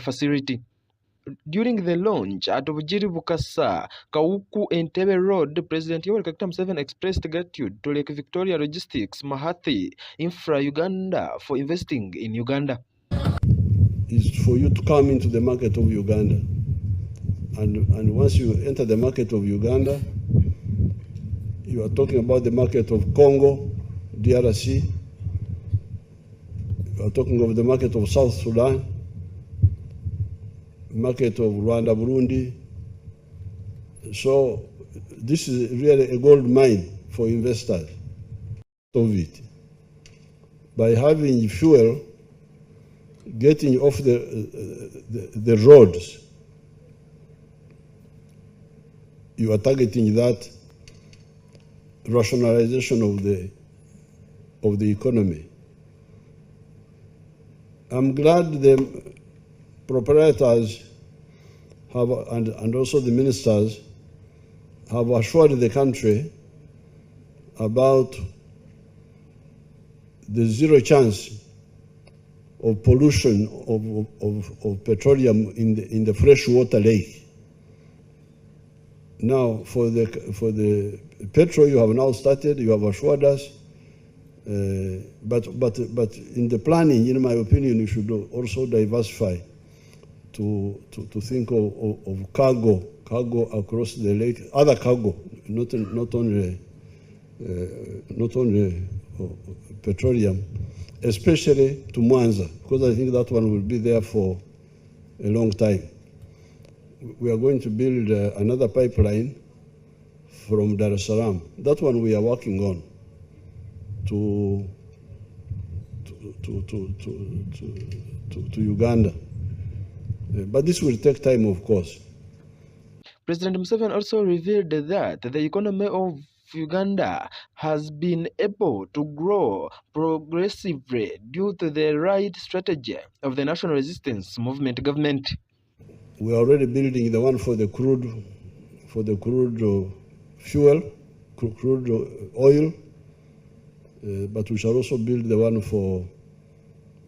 facility. During the launch at Bugiri Bukasa, Kauku Entebbe Road, President Yoweri Kaguta Museveni expressed gratitude to Lake Victoria Logistics, Mahathi, Infra Uganda for investing in Uganda. Is for you to come into the market of Uganda. And once you enter the market of Uganda, you are talking about the market of Congo, DRC, you are talking of the market of South Sudan, market of Rwanda, Burundi. So this is really a gold mine for investors of it. By having fuel getting off the roads, you are targeting that rationalization of the economy. I'm glad the proprietors have, and also the ministers have assured the country about the zero chance of pollution of petroleum in the freshwater lake. Now, for the petrol, you have now started. You have assured us, but in the planning, in my opinion, you should also diversify to think of cargo across the lake, other cargo, not only petroleum, especially to Mwanza, because I think that one will be there for a long time. We are going to build another pipeline from Dar es Salaam. That one we are working on to Uganda. But this will take time, of course. President Museveni also revealed that the economy of Uganda has been able to grow progressively due to the right strategy of the National Resistance Movement government. We are already building the one for the crude fuel, crude oil, but we shall also build the one for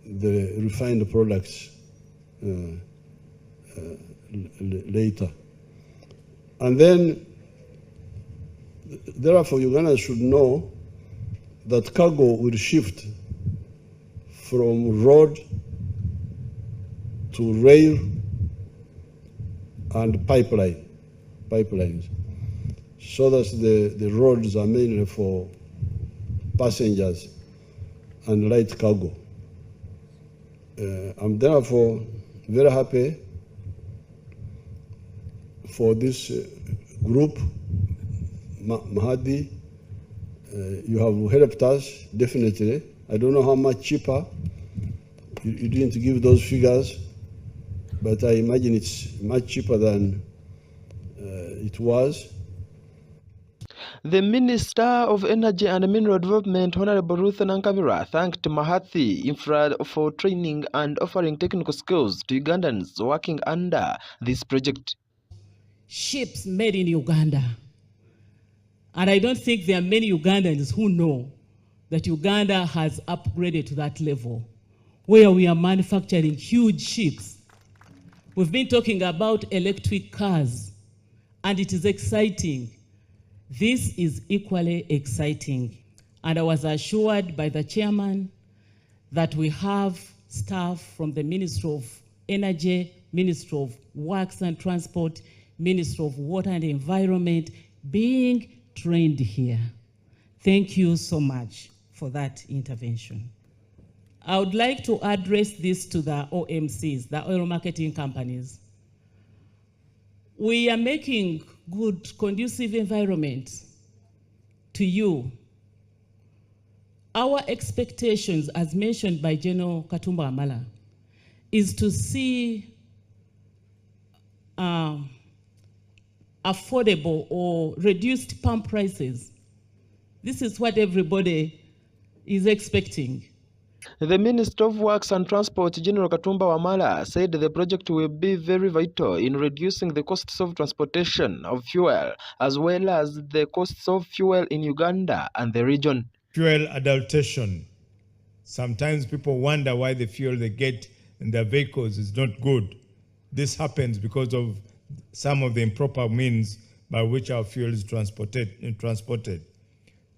the refined products later. And then, therefore, Uganda should know that cargo will shift from road to rail and pipelines, so that the roads are mainly for passengers and light cargo. I'm therefore very happy for this group, Mahadi. You have helped us, definitely. I don't know how much cheaper. You didn't give those figures, but I imagine it's much cheaper than it was. The Minister of Energy and Mineral Development, Honorable Ruth Nankabira, thanked Mahathi Infra for training and offering technical skills to Ugandans working under this project. Ships made in Uganda. And I don't think there are many Ugandans who know that Uganda has upgraded to that level, where we are manufacturing huge ships. We've been talking about electric cars, and it is exciting. This is equally exciting. And I was assured by the chairman that we have staff from the Ministry of Energy, Ministry of Works and Transport, Ministry of Water and Environment being trained here. Thank you so much for that intervention. I would like to address this to the OMCs, the oil marketing companies. We are making good, conducive environment to you. Our expectations, as mentioned by General Katumba Wamala, is to see affordable or reduced pump prices. This is what everybody is expecting. The Minister of Works and Transport, General Katumba Wamala, said the project will be very vital in reducing the costs of transportation of fuel, as well as the costs of fuel in Uganda and the region. Fuel adulteration. Sometimes people wonder why the fuel they get in their vehicles is not good. this happens because of some of the improper means by which our fuel is transported.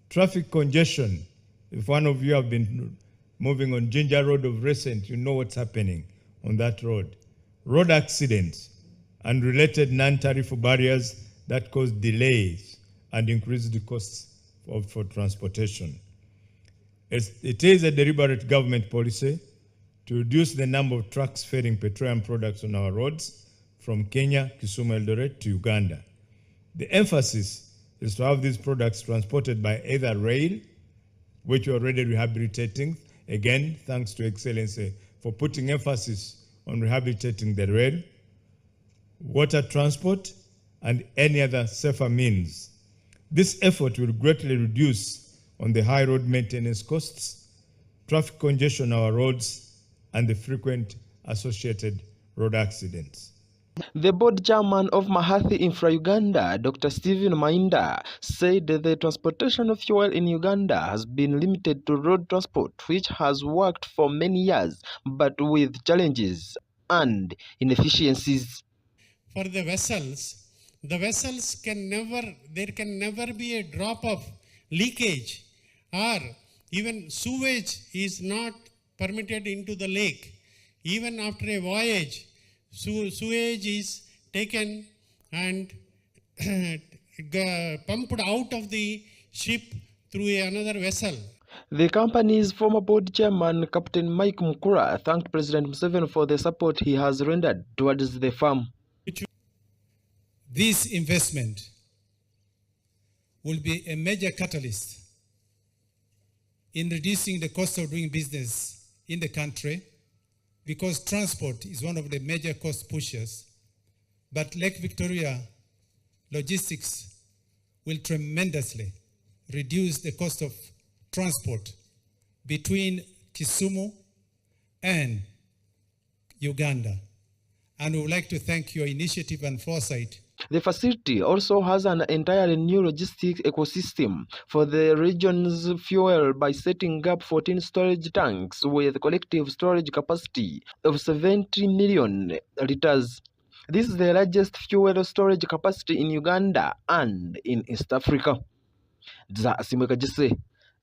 Traffic congestion. If one of you have been moving on Ginger Road of recent, you know what's happening on that road. Road accidents and related non-tariff barriers that cause delays and increase the costs for transportation. It is a deliberate government policy to reduce the number of trucks ferrying petroleum products on our roads from Kenya, Kisumu, Eldoret to Uganda. The emphasis is to have these products transported by either rail, which we're already rehabilitating. Again, thanks to Excellency for putting emphasis on rehabilitating the rail, water transport, and any other safer means. This effort will greatly reduce on the high road maintenance costs, traffic congestion on our roads, and the frequent associated road accidents. The board chairman of Mahathi Infra Uganda, Dr. Stephen Mainda, said that the transportation of fuel in Uganda has been limited to road transport, which has worked for many years, but with challenges and inefficiencies. For the vessels there can never be a drop of leakage, or even sewage is not permitted into the lake. Even after a voyage, sewage is taken and pumped out of the ship through another vessel. The company's former board chairman, Captain Mike Mukura, thanked President Museveni for the support he has rendered towards the firm. This investment will be a major catalyst in reducing the cost of doing business in the country, because transport is one of the major cost pushers. But Lake Victoria logistics will tremendously reduce the cost of transport between Kisumu and Uganda. And we would like to thank your initiative and foresight. The facility also has an entirely new logistics ecosystem for the region's fuel by setting up 14 storage tanks with collective storage capacity of 70 million liters. This is the largest fuel storage capacity in Uganda and in East Africa.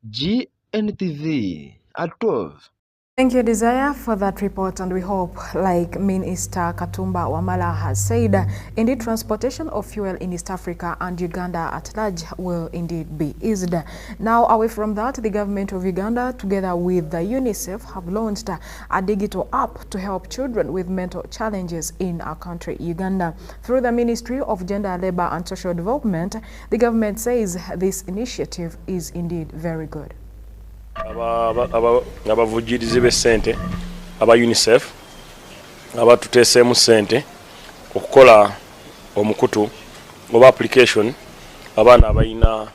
Gntv at 12. Thank you, Desire, for that report, and we hope, like Minister Katumba Wamala has said, indeed transportation of fuel in East Africa and Uganda at large will indeed be eased. Now, away from that, the government of Uganda, together with the UNICEF, have launched a digital app to help children with mental challenges in our country, Uganda. Through the Ministry of Gender, Labour and Social Development, the government says this initiative is indeed very good. Abavujirizi b'essente aba UNICEF abatuteeseemu ssente okukola omukutu oba application abaana abalina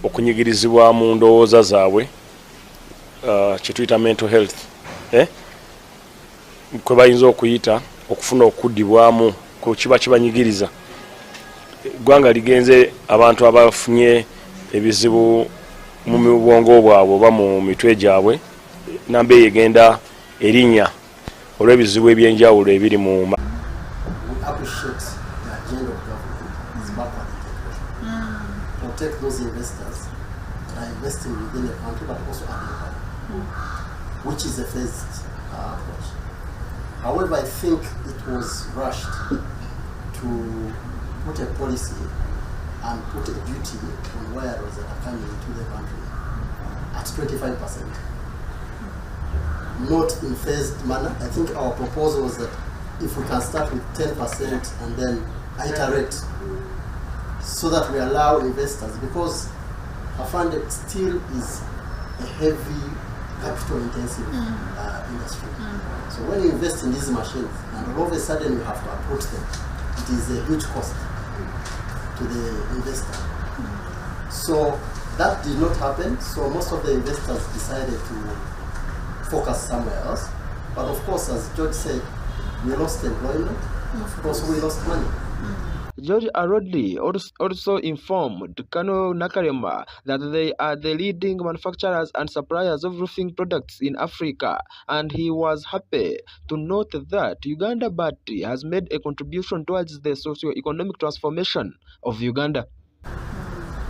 okunyigirizibwa mu ndowooza zaabwe kye tuyita mental health kwe bayinza okuyita okufuna okuddibwamu ku kiba kibanyigiriza. Eggwanga ligenze abantu abafunye ebizibu mu bwongo bwabwe oba mu mitwe gyabwe, namba egenda erinnya olw'ebizibu ebyenjawulo ebiri mu protect those investors that are investing within the country but also abroad, which is a phased approach. However, I think it was rushed to put a policy and put a duty on wires that are coming into the country at 25%. Not in phased manner. I think our proposal was that if we can start with 10% and then iterate so that we allow investors, because Afande still is a heavy capital intensive industry. So when you invest in these machines and all of a sudden you have to approach them, it is a huge cost to the investor. So that did not happen, so most of the investors decided to focus somewhere else. But of course, as George said, we lost employment, of course we lost money. George Arodli also informed Colonel Nakarema that they are the leading manufacturers and suppliers of roofing products in Africa, and he was happy to note that Uganda Bati has made a contribution towards the socio-economic transformation of Uganda.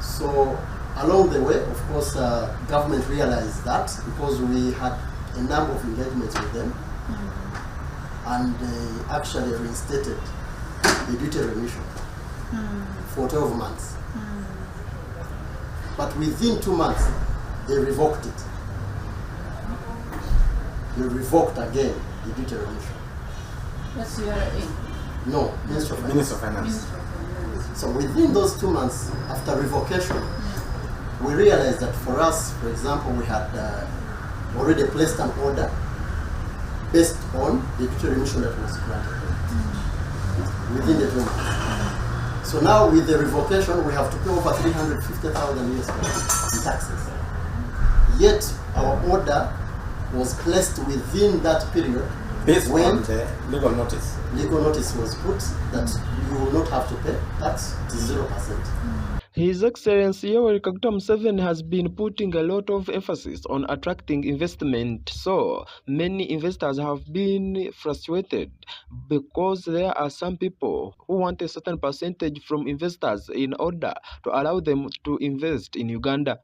So along the way, of course, government realized that because we had a number of engagements with them, and they actually reinstated the duty remission for 12 months. But within 2 months, they revoked it. They revoked again the duty remission. That's your aim? No, Minister of Finance. So within those 2 months after revocation, we realized that for us, for example, we had already placed an order based on the duty remission that was granted within the 2 months. So now with the revocation, we have to pay over 350,000 US dollars in taxes. Yet our order was placed within that period based when on the legal notice. Legal notice was put that you will not have to pay tax to 0%. His Excellency Yoweri Kaguta Museveni has been putting a lot of emphasis on attracting investment, so many investors have been frustrated because there are some people who want a certain percentage from investors in order to allow them to invest in Uganda.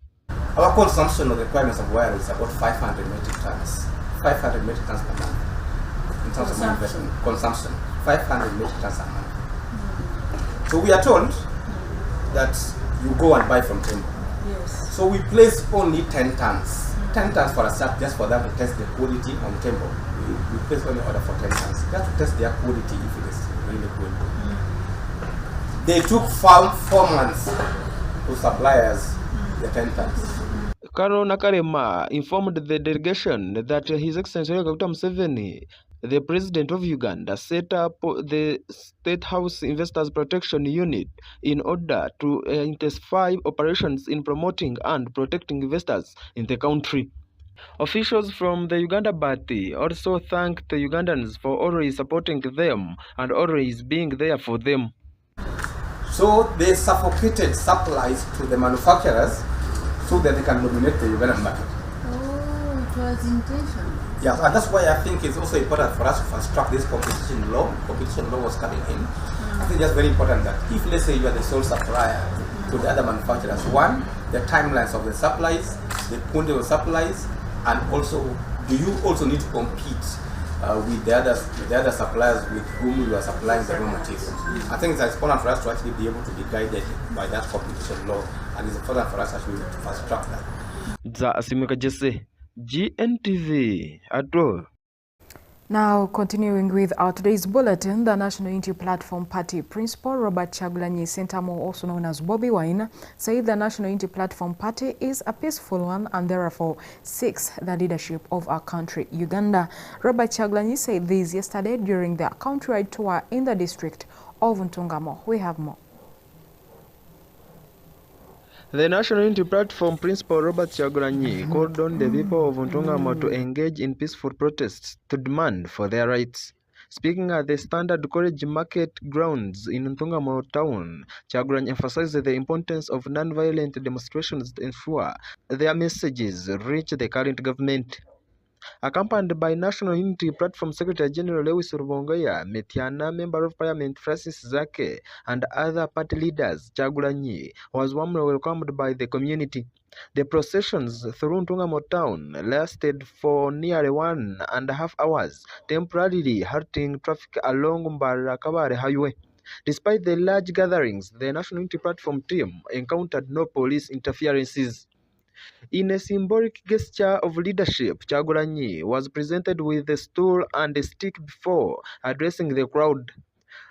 Our consumption of requirements of wire is about 500 metric tons. 500 metric tons per month. In terms of investment, consumption, 500 metric tons a month. So we are told that you go and buy from Tembo. Yes. So we place only 10 tons. 10 tons for a start, just for them to test the quality on Tembo. We place only order for 10 tons, just to test their quality if it is really good. They took 4 months to supply us the 10 tons. Colonel Nakarema informed the delegation that His Excellency Yoweri Kaguta Museveni, the President of Uganda, set up the State House Investors Protection Unit in order to intensify operations in promoting and protecting investors in the country. Officials from the Uganda Bati also thanked the Ugandans for always supporting them and always being there for them. So they suffocated supplies to the manufacturers so that they can dominate the Ugandan market. Oh, it was intentional. Yeah, and that's why I think it's also important for us to fast track this competition law. Competition law was coming in. I think it's very important that if, let's say, you are the sole supplier to the other manufacturers, one, the timelines of the supplies, the quantity of supplies, and also, do you also need to compete with the other suppliers with whom you are supplying the raw materials? I think it's important for us to actually be able to be guided by that competition law, and it's important for us actually to fast track that. Gntv Adro. Now, continuing with our today's bulletin, the National Unity Platform Party Principal Robert Kyagulanyi Ssentamu, also known as Bobi Wine, said the National Unity Platform Party is a peaceful one and therefore seeks the leadership of our country, Uganda. Robert Kyagulanyi said this yesterday during their countrywide tour in the district of Ntungamo. We have more. The National Unity Platform Principal Robert Kyagulanyi called on the people of Ntungamo to engage in peaceful protests to demand for their rights. Speaking at the Standard College Market grounds in Ntungamo town, Kyagulanyi emphasized the importance of non-violent demonstrations to ensure their messages reach the current government. Accompanied by National Unity Platform Secretary General Lewis Rubongoya, Metiana, Member of Parliament Francis Zake, and other party leaders, Kyagulanyi was warmly welcomed by the community. The processions through Ntungamo town lasted for nearly 1.5 hours, temporarily halting traffic along Mbara-Kabale Highway. Despite the large gatherings, the National Unity Platform team encountered no police interferences. In a symbolic gesture of leadership, Kyagulanyi was presented with a stool and a stick before addressing the crowd.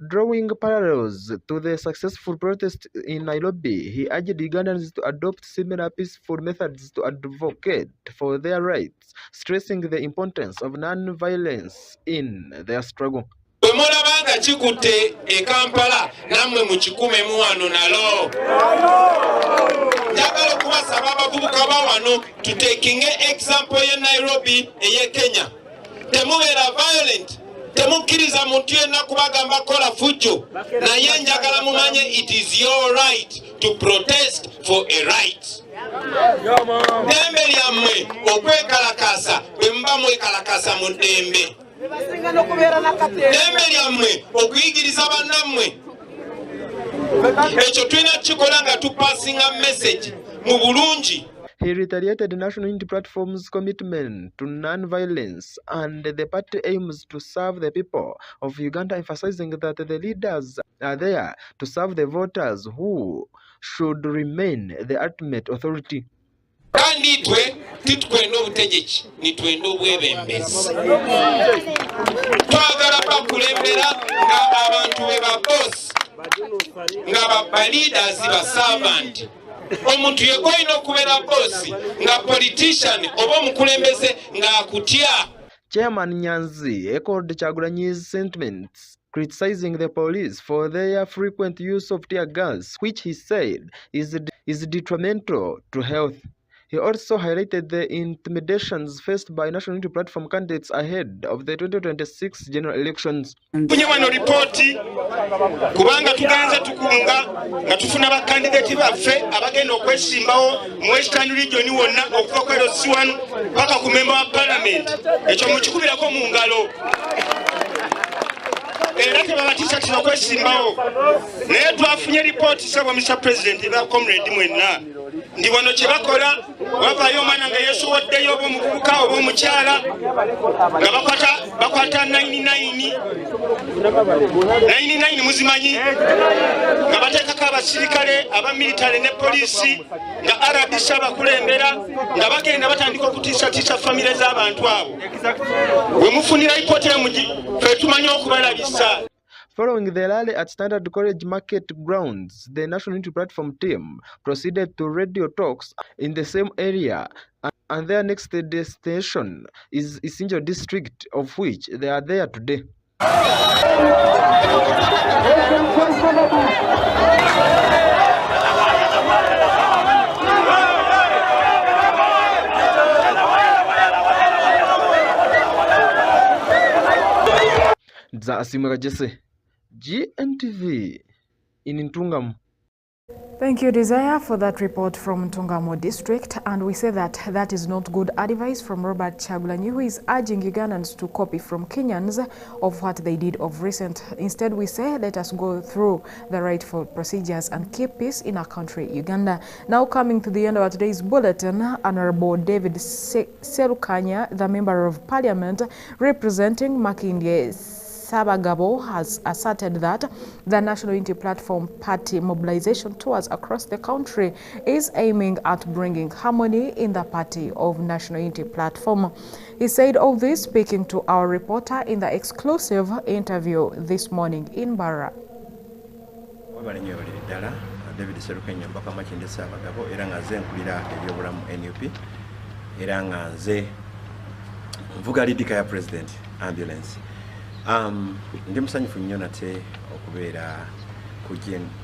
Drawing parallels to the successful protest in Nairobi, he urged Ugandans to adopt similar peaceful methods to advocate for their rights, stressing the importance of non-violence in their struggle. Bwemulabanga kikutte e Kampala nammwe mukikuumemu wano nalo. Njagala okubasaba abavubuka ba wano tutekinge example ye Nairobi eye Kenya. Temubeera violent temukkiriza muntu yenna kubagamba kola fujjo naye njagala mumanye it is your right to protest for a right. Dembe lyammwe okwekalakasa bwe muba mwekalakasa mu ddembe. Dembe lyammwe okuyigiriza bannammwe. Ekyo tulina kikola nga tupasinga message mu bulungi. He reiterated the National Unity Platform's commitment to non-violence, and the party aims to serve the people of Uganda, emphasizing that the leaders are there to serve the voters who should remain the ultimate authority. Kandi twe titukwenda obutegeki nitwenda obwebembezi. Twagala bakulembera nga abantu be babosi nga ba leaders ba servant. Omuntu yekoyina okubeera bosi nga politician oba omukulembeze nga akutya. Chairman Nyanzi echoed Kyagulanyi's sentiments, criticizing the police for their frequent use of tear gas, which he said is detrimental to health. He also highlighted the intimidations faced by National Unity Platform candidates ahead of the 2026 general elections. Kunye wano ripoti kubanga tuganze tukunga nga tufuna ba candidate baffe abagenda okwesimbawo mu Western Region wonna okuva ku LC1 paka ku member wa parliament. Ekyo mukikubirako mu ngalo. Era tebabatisha okwesimbawo. Naye twafunye ripoti sabo Mr. President ba comrade mwenna. Ndi wano kye bakola wavaayo omwana nga yeesowoddeyo oba omuvubuka oba omukyala nga bakwata 99 muzimanyi nga bateekako abasirikale aba military ne poliisi nga RDC abakulembera nga bagenda batandika okutiisatiisa famire z'abantu abo. We mufunira ripoti emugi ffe tumanyi okubalabisa. Following the rally at Standard College Market Grounds, the National Unity Platform team proceeded to radio talks in the same area, and their next destination is Isinjo district, of which they are there today. Gntv in Ntungamo. Thank you, Desire, for that report from Ntungamo district. And we say that that is not good advice from Robert Kyagulanyi, who is urging Ugandans to copy from Kenyans of what they did of recent. Instead, we say let us go through the rightful procedures and keep peace in our country, Uganda. Now coming to the end of today's bulletin, Honorable David Serukanya, the Member of Parliament representing Makindye Sabagabo, has asserted that the National Unity Platform party mobilization tours across the country is aiming at bringing harmony in the party of National Unity Platform. He said all this speaking to our reporter in the exclusive interview this morning in Barra. David Serukanya mpaka Makindye Sabagabo era nga nze nkulira ebyobulamu NUP era nga nze nvuga lidika ya President Ambulance. Ndi musanyufu nnyo nate okubeera ku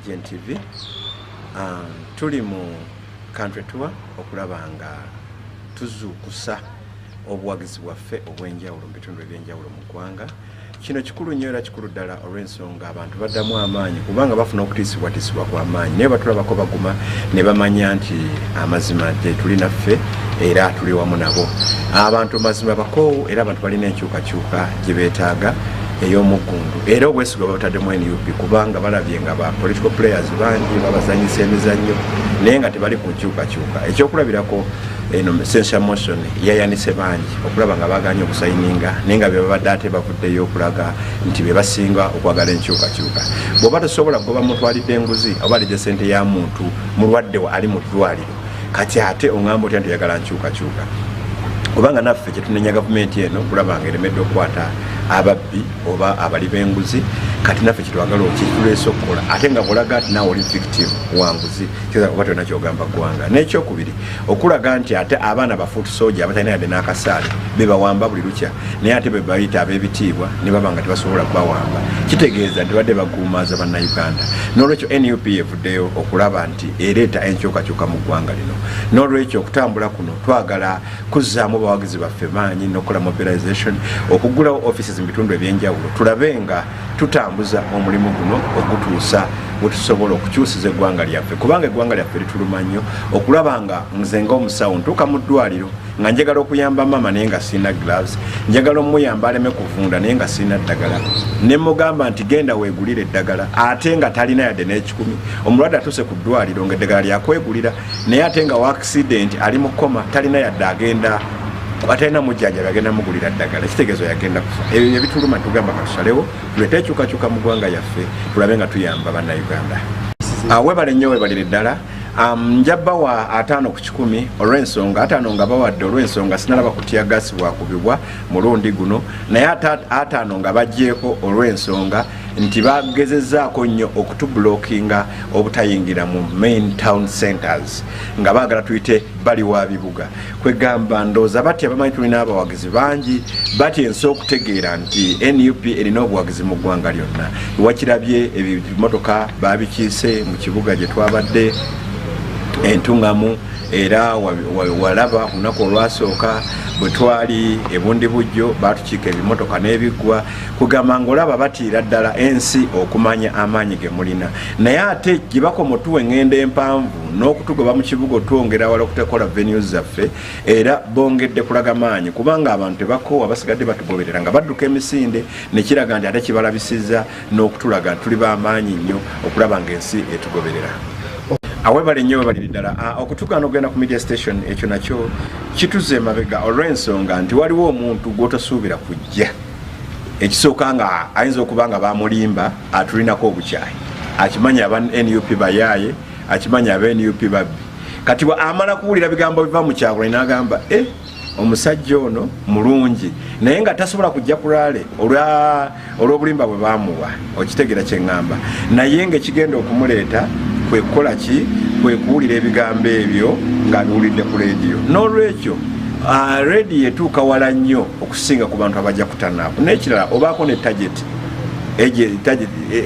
Gntv. Tuli mu country tour okulaba nga tuzuukusa obuwagizi bwaffe obw'enjawulo mu bitundu eby'enjawulo mu ggwanga. Kino kikulu nnyo era kikulu ddala olw'ensonga abantu baddamu amaanyi kubanga bafuna okutiisibwatiisibwa kw'amaanyi naye batulabako baguma ne bamanya nti amazima tuli naffe era tuli wamu nabo. Abantu mazima bakoowu era abantu balina enkyukakyuka gye beetaaga ey'omuggundu era obwesige babutaddemu NUP kubanga balabye nga ba political players bangi babazanyisa emizannyo naye nga tebali ku nkyukakyuka. Ekyokulabirako eno essential motion yayanise bangi okulaba nga baganye okusayininga naye nga bebabadde ate bavuddeyo okulaga nti be basinga okwagala enkyukakyuka. Bw'oba tosobola kugoba mutwalidde enguzi oba alidde ssente ya muntu mulwadde ali mu ddwaliro kati ate oŋŋamba otya nti oyagala nkyukakyuka. Kubanga naffe kye tunenya gavumenti eno kulaba nga eremedde okukwata ababbi oba abali b'enguzi kati naffe kitwagala okituleesa okukola ate nga bulaga ati naawe oli victim wanguzi oba tolina kyogamba ggwanga. N'ekyokubiri okulaga nti ate abaana bafuutu soja abatalina yadde n'akasaale bebawamba buli lukya naye ate be bayita ab'ebitiibwa ne baba nga tebasobola kubawamba, kitegeeza nti badde baguumaaza bannayuganda. N'olwekyo NUP evuddeyo okulaba nti ereeta enkyukakyuka mu ggwanga lino. N'olwekyo okutambula kuno twagala kuzzaamu bawagizi baffe maanyi n'okukola mobilization, okugulawo offices mu bitundu ebyenjawulo tulabe nga tutambuza omulimu guno okutuusa bwe tusobola okukyusiza eggwanga lyaffe, kubanga eggwanga lyaffe lituluma nnyo. Okulaba nga nze ng'omusawo ntuuka mu ddwaliro nga njagala okuyamba mama naye nga sirina gloves, njagala omuyamba aleme kuvunda naye nga sirina ddagala, ne mugamba nti genda weegulire eddagala ate nga talina yadde n'ekikumi. Omulwadde atuuse ku ddwaliro nga eddagala lyakwegulira naye ate nga wa accident ali mu koma talina yadde agenda atalina mujjanjabi agenda mugulira ddagala, ekitegeezo yagenda kufa. Ebyo ebituluma tugamba katusalewo tuleete ekyukakyuka mu ggwanga yaffe tulabe nga tuyamba bannayuganda. Webale nnyo webalire ddala. Nja bawa 5 ku 10 olw'ensonga 5 nga bawadde olw'ensonga sinalaba kutya gasi bwakubibwa mulundi guno, naye 5 nga bagyeko olw'ensonga nti bagezezzaako nnyo okutubulookinga obutayingira mu main town centers nga baagala tuyite bali wa bibuga. Kwegamba ndooza batya bamanyi tulina abawagizi bangi, batya ensi okutegeera nti NUP erina obuwagizi mu ggwanga lyonna. Wakirabye ebimotoka babikiise mu kibuga gye twabadde entungamu, era walaba olunaku olwasooka bwe twali ebundi bujjo batukiika ebimotoka n'ebiggwa, kugamba ng'olaba batiira ddala ensi okumanya amaanyi ge mulina. Naye ate gye bakoma otuwa eŋŋendo empanvu n'okutugoba mu kibuga otwongera wala okutekola venues zaffe, era bongedde kulaga maanyi kubanga abantu tebakoowa basigadde batugoberera nga badduka emisinde, ne kiraga nti ate kibalabisizza n'okutulaga tuli b'amaanyi nnyo okulaba ng'ensi etugoberera. Awebale nnyo webalire ddala okutugaana okugenda ku media station, ekyo nakyo kituze emabega olw'ensonga nti waliwo omuntu gw'otosuubira kujja. Ekisooka nga ayinza okuba nga bamulimba atulinako obukyayi, akimanya aba NUP bayaaye, akimanya aba NUP babbi. Kati amala kuwulira bigambo biva mu kyalo n'agamba omusajja ono mulungi naye nga tasobola kujja kulaale olw'obulimba bwe bamuwa, okitegeera kye ŋŋamba. Naye ng'ekigenda okumuleeta kwe kukola ki? Kwe kuwulira ebigambo ebyo ng'abiwulidde ku leediyo. N'olwekyo leediyo etuuka wala nnyo okusinga ku bantu abajja kutanaapu. N'ekirala obaako ne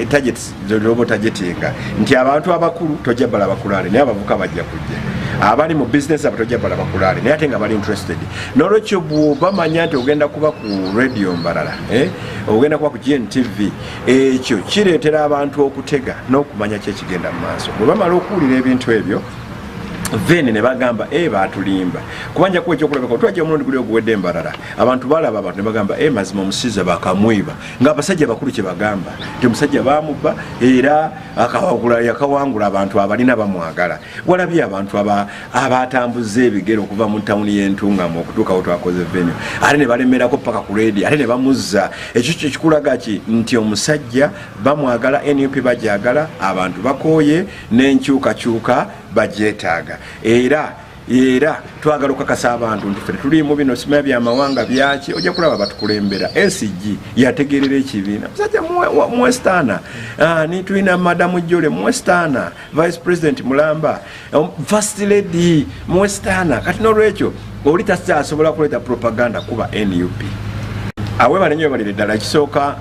targets zoba otagetinga nti abantu abakulu tojja balaba kulaale naye abavuka bajja kujja, abali mu business abo tojja balaba kulaale naye ate nga bali interested. N'olwekyo bw'oba manya nti ogenda kuba ku radio mbalala, ogenda kuba ku Gntv, ekyo kireetera abantu okutega n'okumanya kyekigenda mu maaso. Bwe bamala okuwulira ebintu ebyo then ne bagamba batulimba kubanja kuwa ekyokulabako twajja omulundi guli oguwedde embalala abantu balaba abantu ne bagamba mazima omusiza bakamwiba ng'abasajja bakulu kye bagamba nti omusajja bamubba era yakawangula abantu abalina bamwagala. Walabye abantu abatambuza ebigero okuva mu tawuni y'Entungamo okutuukawo twakoze venue ate ne balemerako paka ku leedi ate ne bamuzza. Ekyo kikulaga ki nti omusajja bamwagala, NUP bajagala, abantu bakooye n'enkyukakyuka bagyetaaga. Era twagala okukakasa abantu nti ffe tulimu bino simanya byamawanga byaki, ojja kulaba batukulembera. NCG yategerera ekibiina, musajja mwestaana, nitulina madamu Jole mwestaana, vice president Mulamba, first lady mwestaana. Kati n'olwekyo oli tasobola kuleeta propaganda kuba NUP. Awebale nnyo balire ddala. Ekisooka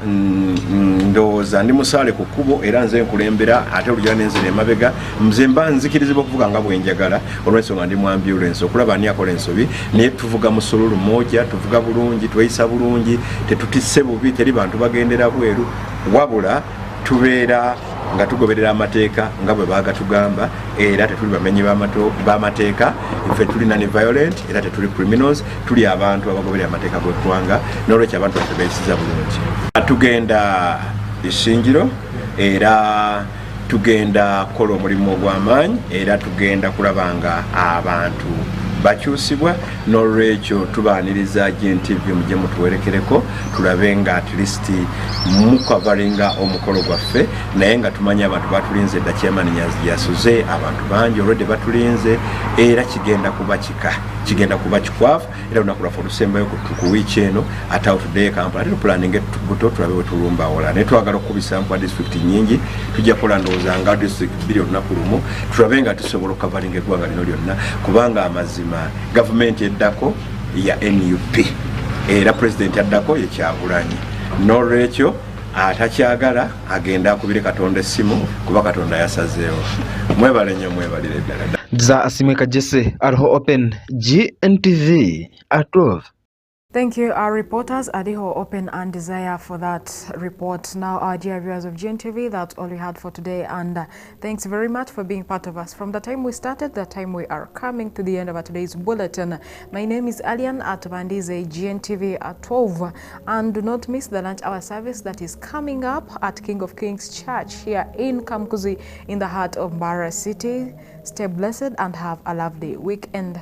ndowooza ndi musaale ku kkubo era nze nkulembera ate olugera n'enzira emabega, nze mba nzikirizibwa okuvuga nga bwenjagala olw'ensonga ndi mu ambulance okulaba ani akola ensobi, naye tuvuga mu sululu moja, tuvuga bulungi, tweyisa bulungi, tetutisse bubi, teri bantu bagendera bweru, wabula tubeera nga tugoberera amateeka nga bwe baagatugamba, era tetuli bamenyi b'amateeka, ffe tuli non violent era tetuli criminals, tuli abantu abagoberera amateeka g'eggwanga. N'olwekyo abantu baffe beeyisiza bulungi. Tugenda essingiro era tugenda kukola omulimu ogw'amaanyi era tugenda kulaba nga abantu bakyusibwa n'olwekyo tubaaniriza Gntv mujje mutuwerekereko tulabe nga at least mukavaringa omukolo gwaffe naye nga tumanye abantu batulinze dda chairman yasuze abantu bangi already batulinze era kigenda kuba kikwafu era lunaku olusembayo ku wiiki eno ate awo tuddeyo Kampala ate tupulaninga etubuto tulabe we tulumba awola naye twagala okukubisa mpu district nyingi tujja kukola ndowooza nga district 2 olunaku lumu tulabe nga tusobola okukavaringa eggwanga lino lyonna kubanga amazima gavumenti eddako ya NUP era president addako ye Kyagulanyi n'olwekyo atakyagala agenda akubire Katonda essimu kuba Katonda yasazeewo mwebale nnyo mwebalire ddala za asimweka Jesse Ariho Open GNTV at 12. Thank you, our reporters Adiho Open and Desire for that report. Now, our dear viewers of GNTV, that's all we had for today, and thanks very much for being part of us from the time we started, the time we are coming to the end of our today's bulletin. My name is Alian at Bandize, GNTV at 12, and do not miss the lunch hour service that is coming up at King of Kings Church here in Kamkuzi in the heart of Mbarara City. Stay blessed and have a lovely weekend.